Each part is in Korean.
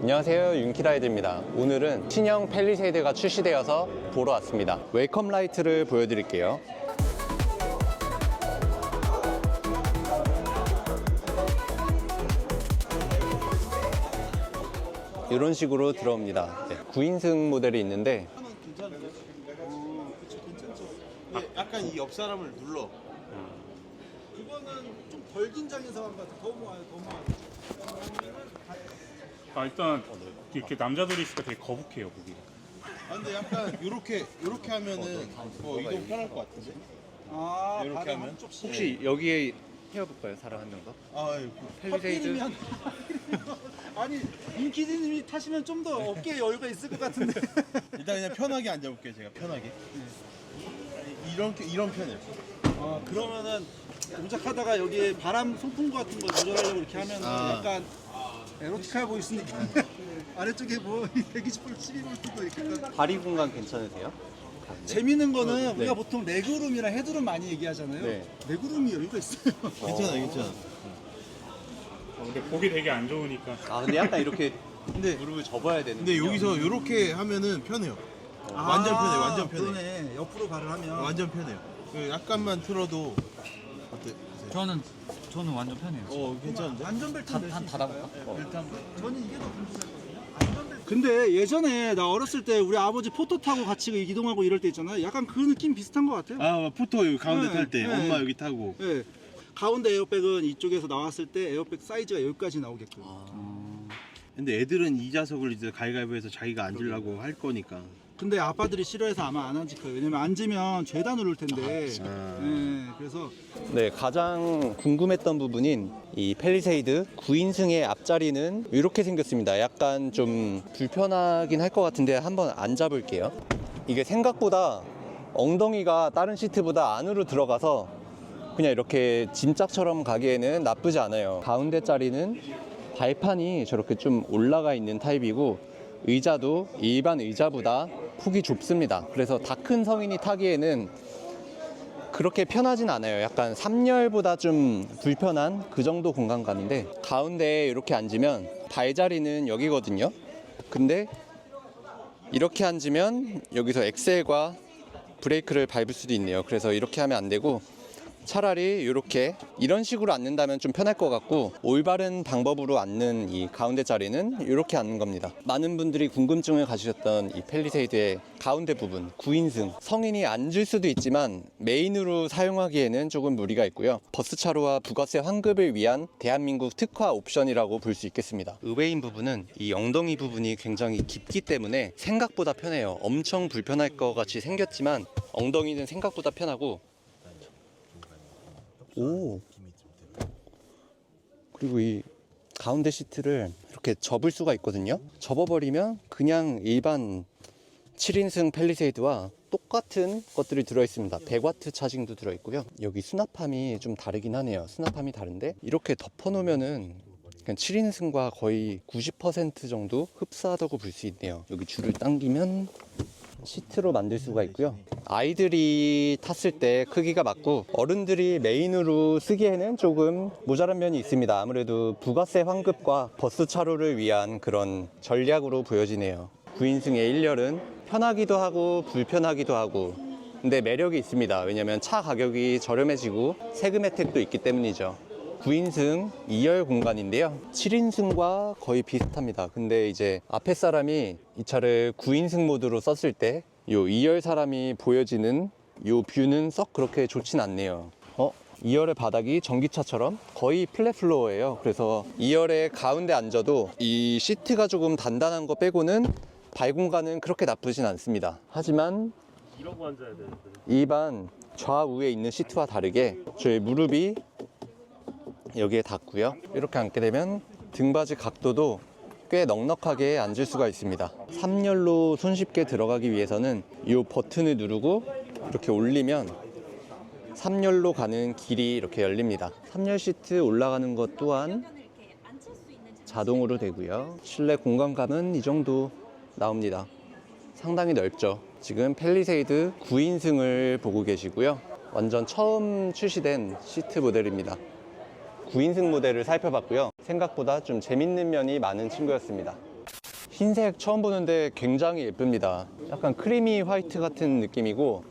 안녕하세요, 윤키라이드입니다. 오늘은 신형 팰리세이드가 출시되어서 보러 왔습니다. 웰컴 라이트를 보여드릴게요. 이런 식으로 들어옵니다. 9인승 모델이 있는데 괜찮은데? 그쵸, 괜찮죠. 근데 약간 이 옆 사람을 눌러. 그거는 좀 덜 긴장해서 한 것 같아. 더 모아요, 더 모아요. 일단 이렇게 남자들이 있으니까 되게 거북해요 보기가. 근데 약간 요렇게 하면은 이동 편할 것 같은데? 요렇게 하면? 혹시 여기에 태워볼까요? 사람 한 명 더? 팰리세이드? 아니 윤키디님이 타시면 좀 더 어깨에 여유가 있을 것 같은데. 일단 그냥 편하게 앉아볼게요, 제가 편하게. 이런 편이에요. 그러면은 동작하다가 여기에 바람 송풍구 같은 거 조절하려고 이렇게 하면은 약간 에로틱해 보이시니까 아래쪽에 뭐 120V, 12V도 이렇게. 다리 공간 괜찮으세요? 재밌는 거는 우리가 보통 레그룸이랑 헤드룸 많이 얘기하잖아요. 네. 레그룸이 여유가 있어요. 괜찮아. 근데 보기 되게 안 좋으니까. 근데 약간 이렇게 근데 무릎을 접어야 되는데. 여기서 요렇게 하면은 편해요. 완전 편해, 완전 편해. 그러네. 옆으로 발을 하면. 완전 편해요. 약간만 틀어도 어때? 저는 완전 편해요. 괜찮은데? 안전벨트 한 닫아볼까? 저는 이게 더 궁금해요. 근데 예전에 나 어렸을 때 우리 아버지 포토 타고 같이 이동하고 이럴 때 있잖아요. 약간 그 느낌 비슷한 것 같아요. 포토 여기 가운데 네, 탈 때 네. 엄마 여기 타고. 네. 가운데 에어백은 이쪽에서 나왔을 때 에어백 사이즈가 여기까지 나오게끔. 근데 애들은 이 좌석을 이제 가위바위보해서 자기가 앉으려고 할 거니까. 근데 아빠들이 싫어해서 아마 안 앉을 거예요. 왜냐면 앉으면 죄다 누를 텐데. 네, 그래서 네, 가장 궁금했던 부분인 이 팰리세이드 9인승의 앞자리는 이렇게 생겼습니다. 약간 좀 불편하긴 할 것 같은데 한번 앉아볼게요. 이게 생각보다 엉덩이가 다른 시트보다 안으로 들어가서 그냥 이렇게 짐짝처럼 가기에는 나쁘지 않아요. 가운데 자리는 발판이 저렇게 좀 올라가 있는 타입이고 의자도 일반 의자보다 폭이 좁습니다. 그래서 다 큰 성인이 타기에는 그렇게 편하진 않아요. 약간 3열보다 좀 불편한 그 정도 공간감인데 가운데에 이렇게 앉으면 발자리는 여기거든요. 근데 이렇게 앉으면 여기서 엑셀과 브레이크를 밟을 수도 있네요. 그래서 이렇게 하면 안 되고 차라리 이런 식으로 앉는다면 좀 편할 것 같고, 올바른 방법으로 앉는 이 가운데 자리는 이렇게 앉는 겁니다. 많은 분들이 궁금증을 가지셨던 이 팰리세이드의 가운데 부분 9인승, 성인이 앉을 수도 있지만 메인으로 사용하기에는 조금 무리가 있고요. 버스차로와 부가세 환급을 위한 대한민국 특화 옵션이라고 볼 수 있겠습니다. 의외인 부분은 이 엉덩이 부분이 굉장히 깊기 때문에 생각보다 편해요. 엄청 불편할 것 같이 생겼지만 엉덩이는 생각보다 편하고, 그리고 이 가운데 시트를 이렇게 접을 수가 있거든요. 접어버리면 그냥 일반 7인승 팰리세이드와 똑같은 것들이 들어있습니다. 100W 차징도 들어있고요. 여기 수납함이 좀 다르긴 하네요. 수납함이 다른데 이렇게 덮어놓으면은 그냥 7인승과 거의 90% 정도 흡사하다고 볼 수 있네요. 여기 줄을 당기면 시트로 만들 수가 있고요. 아이들이 탔을 때 크기가 맞고 어른들이 메인으로 쓰기에는 조금 모자란 면이 있습니다. 아무래도 부가세 환급과 버스 차로를 위한 그런 전략으로 보여지네요. 9인승의 1열은 편하기도 하고 불편하기도 하고, 근데 매력이 있습니다. 왜냐면 차 가격이 저렴해지고 세금 혜택도 있기 때문이죠. 9인승 2열 공간인데요. 7인승과 거의 비슷합니다. 근데 이제 앞에 사람이 이 차를 9인승 모드로 썼을 때 요 2열 사람이 보여지는 요 뷰는 썩 그렇게 좋진 않네요. 2열의 바닥이 전기차처럼 거의 플랫 플로어예요. 그래서 2열의 가운데 앉아도 이 시트가 조금 단단한 거 빼고는 발 공간은 그렇게 나쁘진 않습니다. 하지만 이러고 앉아야 되는데. 일반 좌우에 있는 시트와 다르게 저의 무릎이 여기에 닿고요. 이렇게 앉게 되면 등받이 각도도 꽤 넉넉하게 앉을 수가 있습니다. 3열로 손쉽게 들어가기 위해서는 이 버튼을 누르고 이렇게 올리면 3열로 가는 길이 이렇게 열립니다. 3열 시트 올라가는 것 또한 자동으로 되고요. 실내 공간감은 이 정도 나옵니다. 상당히 넓죠. 지금 팰리세이드 9인승을 보고 계시고요. 완전 처음 출시된 시트 모델입니다. 9인승 모델을 살펴봤고요. 생각보다 좀 재밌는 면이 많은 친구였습니다. 흰색 처음 보는데 굉장히 예쁩니다. 약간 크리미 화이트 같은 느낌이고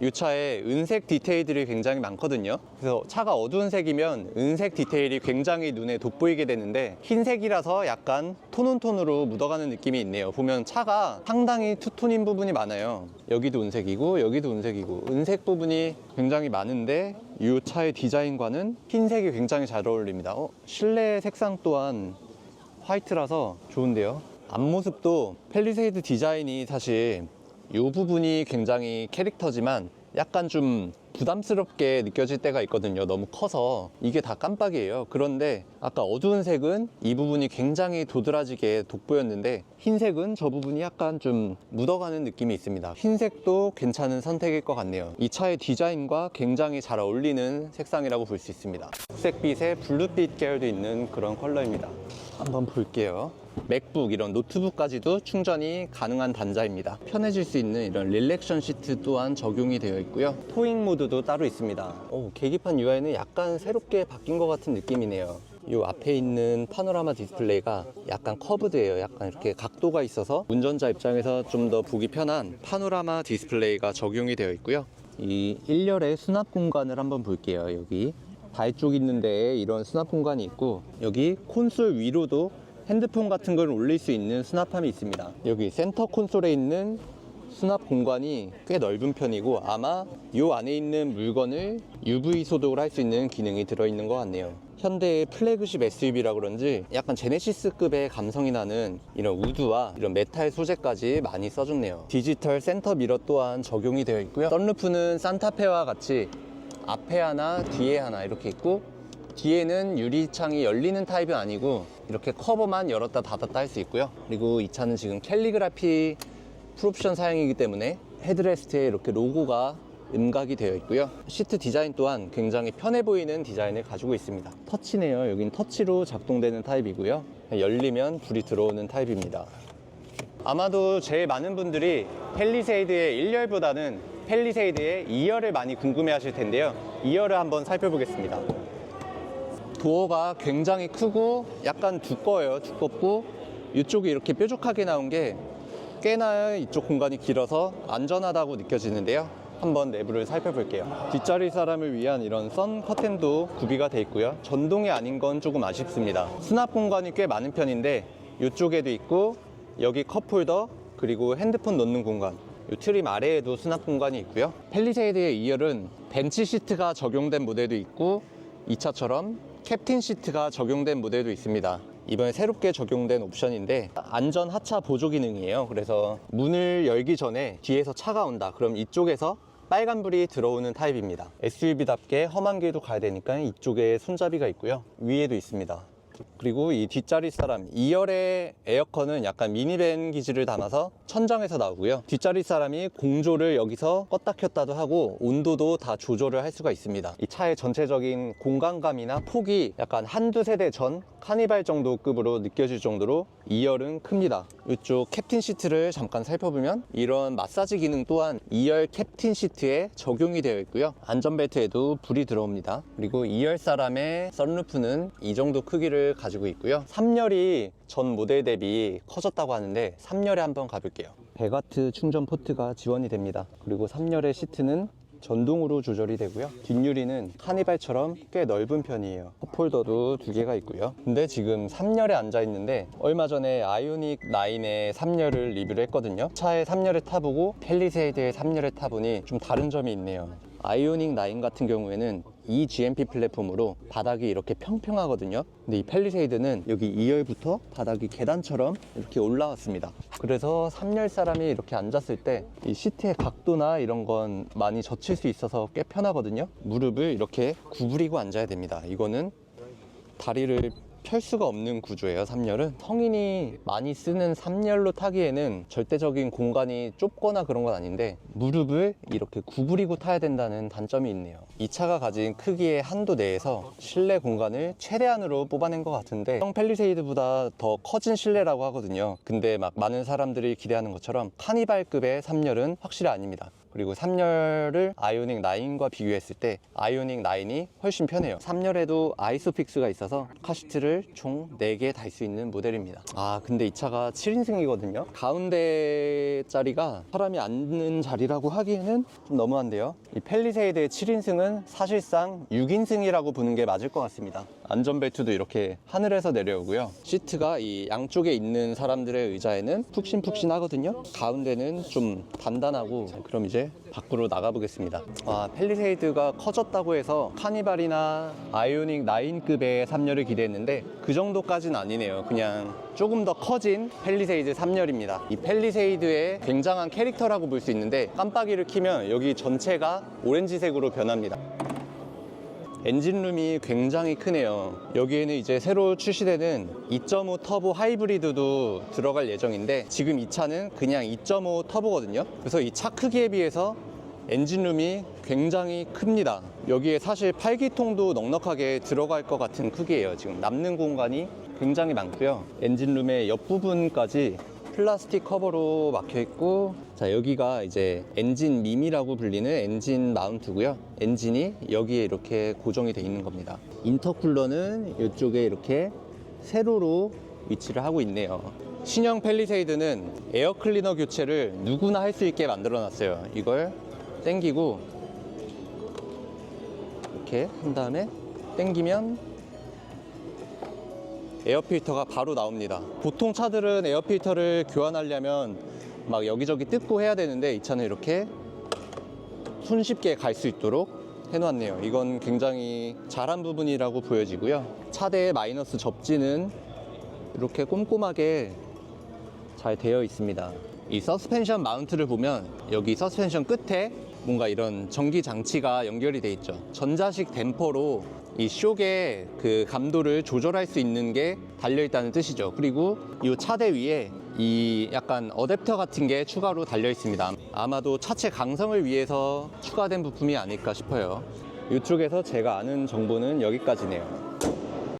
이 차에 은색 디테일들이 굉장히 많거든요. 그래서 차가 어두운 색이면 은색 디테일이 굉장히 눈에 돋보이게 되는데 흰색이라서 약간 톤온톤으로 묻어가는 느낌이 있네요. 보면 차가 상당히 투톤인 부분이 많아요. 여기도 은색이고 여기도 은색이고 은색 부분이 굉장히 많은데 이 차의 디자인과는 흰색이 굉장히 잘 어울립니다. 실내 색상 또한 화이트라서 좋은데요. 앞모습도 팰리세이드 디자인이 사실 이 부분이 굉장히 캐릭터지만 약간 좀 부담스럽게 느껴질 때가 있거든요. 너무 커서 이게 다 깜빡이에요. 그런데 아까 어두운 색은 이 부분이 굉장히 도드라지게 돋보였는데 흰색은 저 부분이 약간 좀 묻어가는 느낌이 있습니다. 흰색도 괜찮은 선택일 것 같네요. 이 차의 디자인과 굉장히 잘 어울리는 색상이라고 볼 수 있습니다. 흑색빛에 블루빛 계열도 있는 그런 컬러입니다. 한번 볼게요. 맥북 이런 노트북까지도 충전이 가능한 단자입니다. 편해질 수 있는 이런 릴렉션 시트 또한 적용이 되어 있고요. 토잉 모드도 따로 있습니다. 계기판 UI는 약간 새롭게 바뀐 것 같은 느낌이네요. 이 앞에 있는 파노라마 디스플레이가 약간 커브드예요. 약간 이렇게 각도가 있어서 운전자 입장에서 좀 더 보기 편한 파노라마 디스플레이가 적용이 되어 있고요. 이 1열의 수납 공간을 한번 볼게요. 여기 바위 쪽 있는 데에 이런 수납 공간이 있고 여기 콘솔 위로도 핸드폰 같은 걸 올릴 수 있는 수납함이 있습니다. 여기 센터 콘솔에 있는 수납 공간이 꽤 넓은 편이고 아마 이 안에 있는 물건을 UV 소독을 할 수 있는 기능이 들어있는 것 같네요. 현대의 플래그십 SUV라 그런지 약간 제네시스급의 감성이 나는 이런 우드와 이런 메탈 소재까지 많이 써줬네요. 디지털 센터 미러 또한 적용이 되어 있고요. 썬루프는 산타페와 같이 앞에 하나 뒤에 하나 이렇게 있고 뒤에는 유리창이 열리는 타입은 아니고 이렇게 커버만 열었다 닫았다 할 수 있고요. 그리고 이 차는 지금 캘리그라피 풀옵션 사양이기 때문에 헤드레스트에 이렇게 로고가 음각이 되어 있고요. 시트 디자인 또한 굉장히 편해 보이는 디자인을 가지고 있습니다. 터치네요. 여긴 터치로 작동되는 타입이고요. 열리면 불이 들어오는 타입입니다. 아마도 제일 많은 분들이 팰리세이드의 1열보다는 팰리세이드의 2열을 많이 궁금해 하실 텐데요. 2열을 한번 살펴보겠습니다. 도어가 굉장히 크고 약간 두꺼워요. 두껍고 이쪽이 이렇게 뾰족하게 나온 게 꽤나 이쪽 공간이 길어서 안전하다고 느껴지는데요. 한번 내부를 살펴볼게요. 뒷자리 사람을 위한 이런 선 커튼도 구비가 돼 있고요. 전동이 아닌 건 조금 아쉽습니다. 수납 공간이 꽤 많은 편인데 이쪽에도 있고 여기 컵홀더 그리고 핸드폰 넣는 공간, 이 트림 아래에도 수납 공간이 있고요. 팰리세이드의 2열은 벤치 시트가 적용된 모델도 있고 이 차처럼 캡틴 시트가 적용된 모델도 있습니다. 이번에 새롭게 적용된 옵션인데 안전 하차 보조 기능이에요. 그래서 문을 열기 전에 뒤에서 차가 온다. 그럼 이쪽에서 빨간불이 들어오는 타입입니다. SUV답게 험한 길도 가야 되니까 이쪽에 손잡이가 있고요. 위에도 있습니다. 그리고 이 뒷자리 사람 2열의 에어컨은 약간 미니밴 기질을 담아서 천장에서 나오고요. 뒷자리 사람이 공조를 여기서 껐다 켰다도 하고 온도도 다 조절을 할 수가 있습니다. 이 차의 전체적인 공간감이나 폭이 약간 한두 세대 전 카니발 정도 급으로 느껴질 정도로 2열은 큽니다. 이쪽 캡틴 시트를 잠깐 살펴보면 이런 마사지 기능 또한 2열 캡틴 시트에 적용이 되어 있고요. 안전벨트에도 불이 들어옵니다. 그리고 2열 사람의 썬루프는 이 정도 크기를 가지고 있고요. 3열이 전 모델 대비 커졌다고 하는데 3열에 한번 가볼게요. 배가트 충전 포트가 지원이 됩니다. 그리고 3열의 시트는 전동으로 조절이 되고요. 뒷유리는 카니발처럼 꽤 넓은 편이에요. 컵홀더도 2개가 있고요. 근데 지금 3열에 앉아 있는데 얼마 전에 아이오닉 9의 3열을 리뷰를 했거든요. 차의 3열을 타보고 팰리세이드의 3열을 타보니 좀 다른 점이 있네요. 아이오닉 9 같은 경우에는 이 GMP 플랫폼으로 바닥이 이렇게 평평하거든요. 근데 이 팰리세이드는 여기 2열부터 바닥이 계단처럼 이렇게 올라왔습니다. 그래서 3열 사람이 이렇게 앉았을 때 이 시트의 각도나 이런 건 많이 젖힐 수 있어서 꽤 편하거든요. 무릎을 이렇게 구부리고 앉아야 됩니다. 이거는 다리를 펼 수가 없는 구조예요. 3열은 성인이 많이 쓰는 3열로 타기에는 절대적인 공간이 좁거나 그런 건 아닌데 무릎을 이렇게 구부리고 타야 된다는 단점이 있네요. 이 차가 가진 크기의 한도 내에서 실내 공간을 최대한으로 뽑아낸 것 같은데 팰리세이드보다 더 커진 실내라고 하거든요. 근데 막 많은 사람들이 기대하는 것처럼 카니발급의 3열은 확실히 아닙니다. 그리고 3열을 아이오닉 9과 비교했을 때 아이오닉 9이 훨씬 편해요. 3열에도 아이소픽스가 있어서 카시트를 총 4개 달 수 있는 모델입니다. 근데 이 차가 7인승이거든요. 가운데 자리가 사람이 앉는 자리라고 하기에는 좀 너무한데요. 이 펠리세이드의 7인승은 사실상 6인승이라고 보는 게 맞을 것 같습니다. 안전벨트도 이렇게 하늘에서 내려오고요. 시트가 이 양쪽에 있는 사람들의 의자에는 푹신푹신하거든요. 가운데는 좀 단단하고. 그럼 이제 밖으로 나가보겠습니다. 펠리세이드가 커졌다고 해서 카니발이나 아이오닉 9급의 3열을 기대했는데 그 정도까지는 아니네요. 그냥 조금 더 커진 펠리세이드 3열입니다. 이 펠리세이드의 굉장한 캐릭터라고 볼 수 있는데 깜빡이를 켜면 여기 전체가 오렌지색으로 변합니다. 엔진룸이 굉장히 크네요. 여기에는 이제 새로 출시되는 2.5 터보 하이브리드도 들어갈 예정인데 지금 이 차는 그냥 2.5 터보거든요. 그래서 이 차 크기에 비해서 엔진룸이 굉장히 큽니다. 여기에 사실 8기통도 넉넉하게 들어갈 것 같은 크기예요. 지금 남는 공간이 굉장히 많고요. 엔진룸의 옆부분까지 플라스틱 커버로 막혀 있고, 자, 여기가 이제 엔진 밈이라고 불리는 엔진 마운트고요. 엔진이 여기에 이렇게 고정이 되어 있는 겁니다. 인터쿨러는 이쪽에 이렇게 세로로 위치를 하고 있네요. 신형 펠리세이드는 에어 클리너 교체를 누구나 할 수 있게 만들어 놨어요. 이걸 당기고 이렇게 한 다음에 당기면 에어필터가 바로 나옵니다. 보통 차들은 에어필터를 교환하려면 막 여기저기 뜯고 해야 되는데 이 차는 이렇게 손쉽게 갈 수 있도록 해놨네요. 이건 굉장히 잘한 부분이라고 보여지고요. 차대의 마이너스 접지는 이렇게 꼼꼼하게 잘 되어 있습니다. 이 서스펜션 마운트를 보면 여기 서스펜션 끝에 뭔가 이런 전기 장치가 연결이 돼 있죠. 전자식 댐퍼로 이 쇽의 그 감도를 조절할 수 있는 게 달려 있다는 뜻이죠. 그리고 이 차대 위에 이 약간 어댑터 같은 게 추가로 달려 있습니다. 아마도 차체 강성을 위해서 추가된 부품이 아닐까 싶어요. 이쪽에서 제가 아는 정보는 여기까지네요.